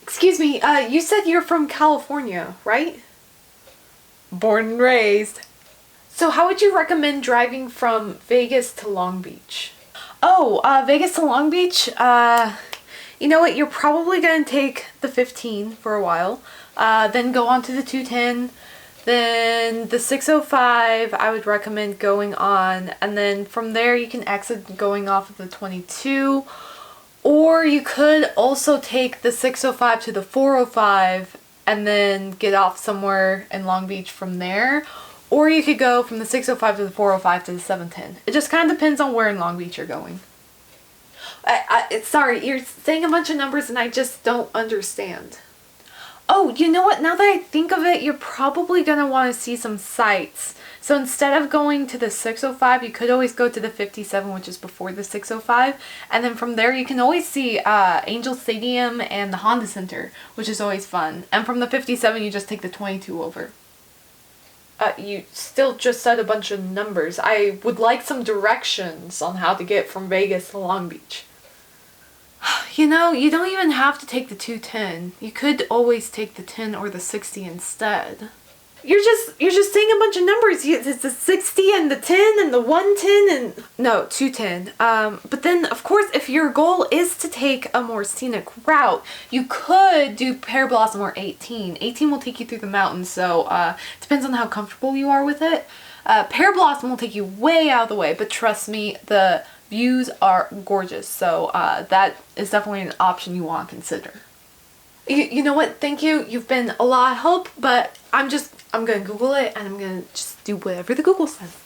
Excuse me, you said you're from California, right? Born and raised. So how would you recommend driving from Vegas to Long Beach? Oh, Vegas to Long Beach, you know what, you're probably gonna take the 15 for a while, then go on to the 210, then the 605 I would recommend going on, and then from there you can exit going off of the 22, or you could also take the 605 to the 405 and then get off somewhere in Long Beach from there, or you could go from the 605 to the 405 to the 710. It just kind of depends on where in Long Beach you're going. Sorry, you're saying a bunch of numbers and I just don't understand. Oh, you know what? Now that I think of it, you're probably going to want to see some sights. So instead of going to the 605, you could always go to the 57, which is before the 605. And then from there, you can always see Angel Stadium and the Honda Center, which is always fun. And from the 57, you just take the 22 over. You still just said a bunch of numbers. I would like some directions on how to get from Vegas to Long Beach. You know, you don't even have to take the 210. You could always take the 10 or the 60 instead. You're just saying a bunch of numbers. It's the 60 and the 10 and the 110 and... No, 210. But then, of course, if your goal is to take a more scenic route, you could do Pear Blossom or 18. 18 will take you through the mountains, so depends on how comfortable you are with it. Pear Blossom will take you way out of the way, but trust me, the views are gorgeous, so that is definitely an option you want to consider. You know what? Thank you. You've been a lot of help, but I'm gonna Google it and I'm gonna just do whatever the Google says.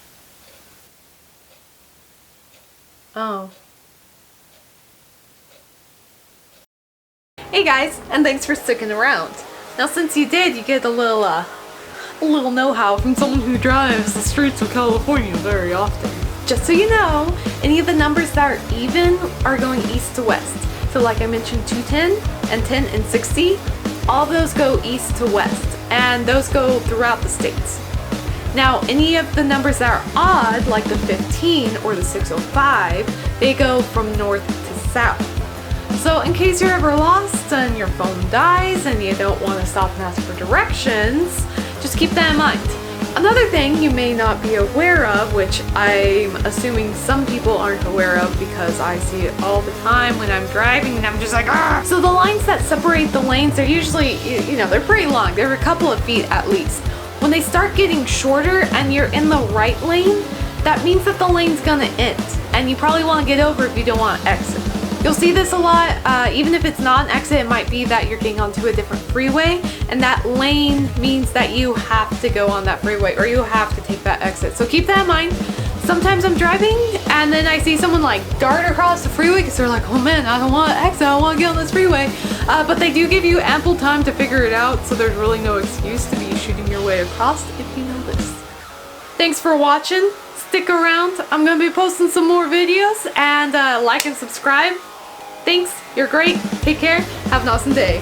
Oh. Hey guys, and thanks for sticking around. Now since you did, you get a little know-how from someone who drives the streets of California very often. Just so you know, any of the numbers that are even are going east to west. So like I mentioned, 210 and 10 and 60, all those go east to west, and those go throughout the states. Now, any of the numbers that are odd, like the 15 or the 605, they go from north to south. So in case you're ever lost and your phone dies and you don't want to stop and ask for directions, just keep that in mind. Another thing you may not be aware of, which I'm assuming some people aren't aware of because I see it all the time when I'm driving and I'm just like, ah! So the lines that separate the lanes, they're usually, you know, they're pretty long. They're a couple of feet at least. When they start getting shorter and you're in the right lane, that means that the lane's gonna end. And you probably want to get over if you don't want to exit. You'll see this a lot, even if it's not an exit, it might be that you're getting onto a different freeway, and that lane means that you have to go on that freeway, or you have to take that exit. So keep that in mind. Sometimes I'm driving, and then I see someone like dart across the freeway, because they're like, oh man, I don't want to exit, I want to get on this freeway. But they do give you ample time to figure it out, so there's really no excuse to be shooting your way across if you know this. Thanks for watching. Stick around. I'm going to be posting some more videos, and like and subscribe. Thanks, you're great. Take care. Have an awesome day.